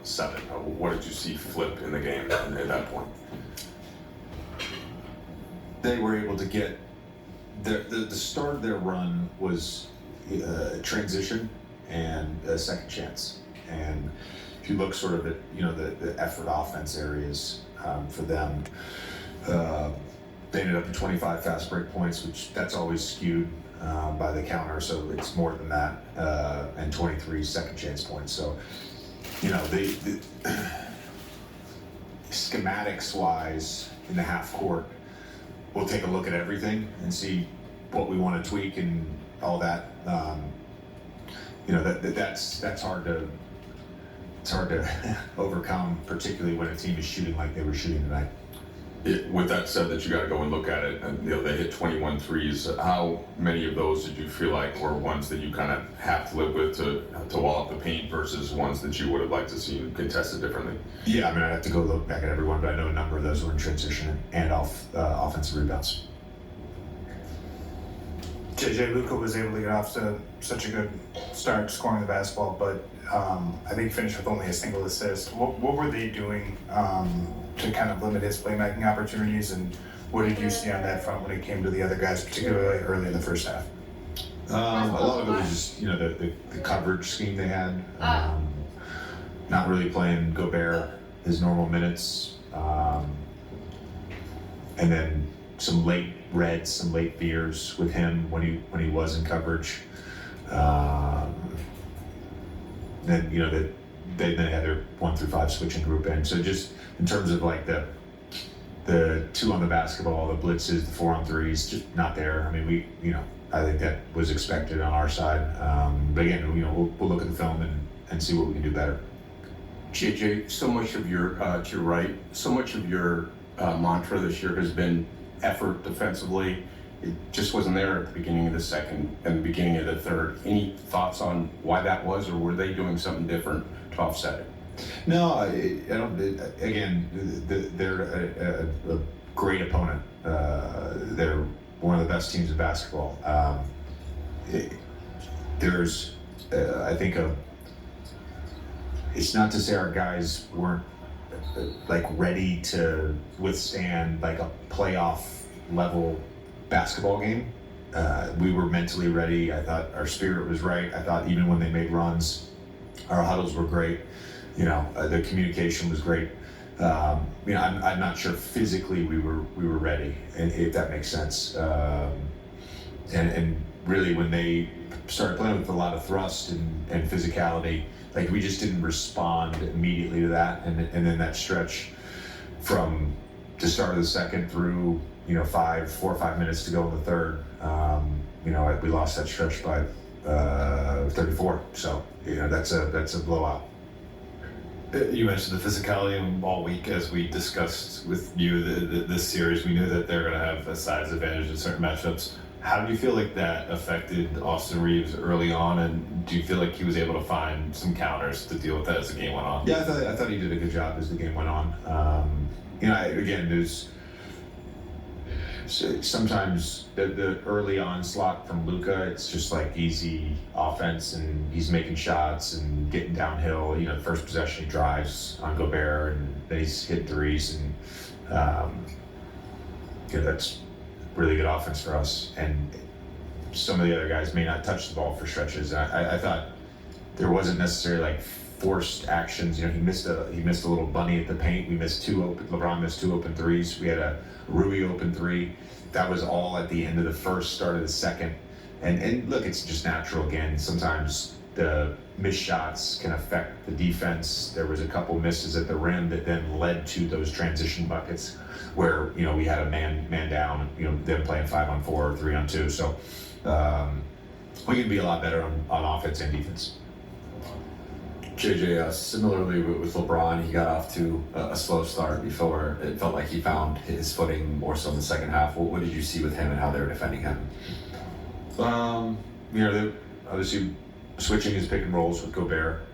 7. What did you see flip in the game at that point? They were able to get the start of their run was transition and a second chance. And if you look sort of at the effort offense areas for them, they ended up with 25 fast break points, which that's always skewed by the counter, so it's more than that, and 23 second chance points. So the schematics wise in the half court, we'll take a look at everything and see what we want to tweak and all that. That's hard to overcome, particularly when a team is shooting like they were shooting tonight. With that said, that you got to go and look at it, and they hit 21 threes. How many of those did you feel like were ones that you kind of have to live with to wall up the paint versus ones that you would have liked to see contested differently? Yeah, I mean, I'd have to go look back at everyone, but I know a number of those were in transition and offensive rebounds. JJ, Luka was able to get off to such a good start scoring the basketball, but I think he finished with only a single assist. What were they doing to kind of limit his playmaking opportunities, and what did you see on that front when it came to the other guys, particularly early in the first half? A lot of it was just the coverage scheme they had, not really playing Gobert his normal minutes, and then some late reds, some late veers with him when he was in coverage. Then they had their 1 through 5 switching group in. So just in terms of like the 2 on the basketball, the blitzes, the 4 on 3s, just not there. I mean, I think that was expected on our side. But again, we'll look at the film and see what we can do better. JJ, so much of your to your right, so much of your mantra this year has been effort defensively. It just wasn't there at the beginning of the second and the beginning of the third. Any thoughts on why that was, or were they doing something different to offset it? No, I don't. Again, they're a great opponent. They're one of the best teams in basketball. There's, I think, it's not to say our guys weren't like ready to withstand like a playoff level basketball game. We were mentally ready. I thought our spirit was right. I thought even when they made runs, our huddles were great. The communication was great. I'm not sure physically we were ready, if that makes sense. And really when they started playing with a lot of thrust and physicality, like we just didn't respond immediately to that. And then that stretch from the start of the second through 4 or 5 minutes to go in the third, we lost that stretch by 34. So that's a blowout. You mentioned the physicality all week as we discussed with you this series. We knew that they're going to have a size advantage in certain matchups. How do you feel like that affected Austin Reeves early on, and do you feel like he was able to find some counters to deal with that as the game went on? Yeah, I thought he did a good job as the game went on. Again, there's sometimes the early onslaught from Luka, it's just like easy offense, and he's making shots and getting downhill. The first possession he drives on Gobert, and then he's hit threes, and that's really good offense for us. And some of the other guys may not touch the ball for stretches. I thought there wasn't necessarily like forced actions. He missed a little bunny at the paint. LeBron missed 2 open threes. We had a Rui open 3. That was all at the end of the first, start of the second. And look, it's just natural again. Sometimes the missed shots can affect the defense. There was a couple misses at the rim that then led to those transition buckets where, we had a man down, them playing 5-on-4 or 3-on-2. So we can be a lot better on offense and defense. JJ, similarly with LeBron, he got off to a slow start before it felt like he found his footing more so in the second half. What did you see with him and how they were defending him? They're obviously switching his pick and rolls with Gobert.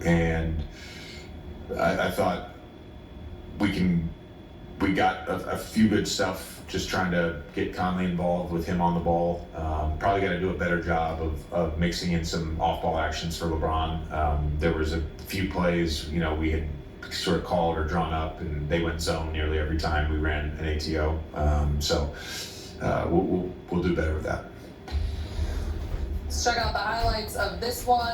And I thought we got a few good stuff. Just trying to get Conley involved with him on the ball. Probably got to do a better job of mixing in some off-ball actions for LeBron. There was a few plays, we had sort of called or drawn up, and they went zone nearly every time we ran an ATO. So we'll do better with that. Let's check out the highlights of this one.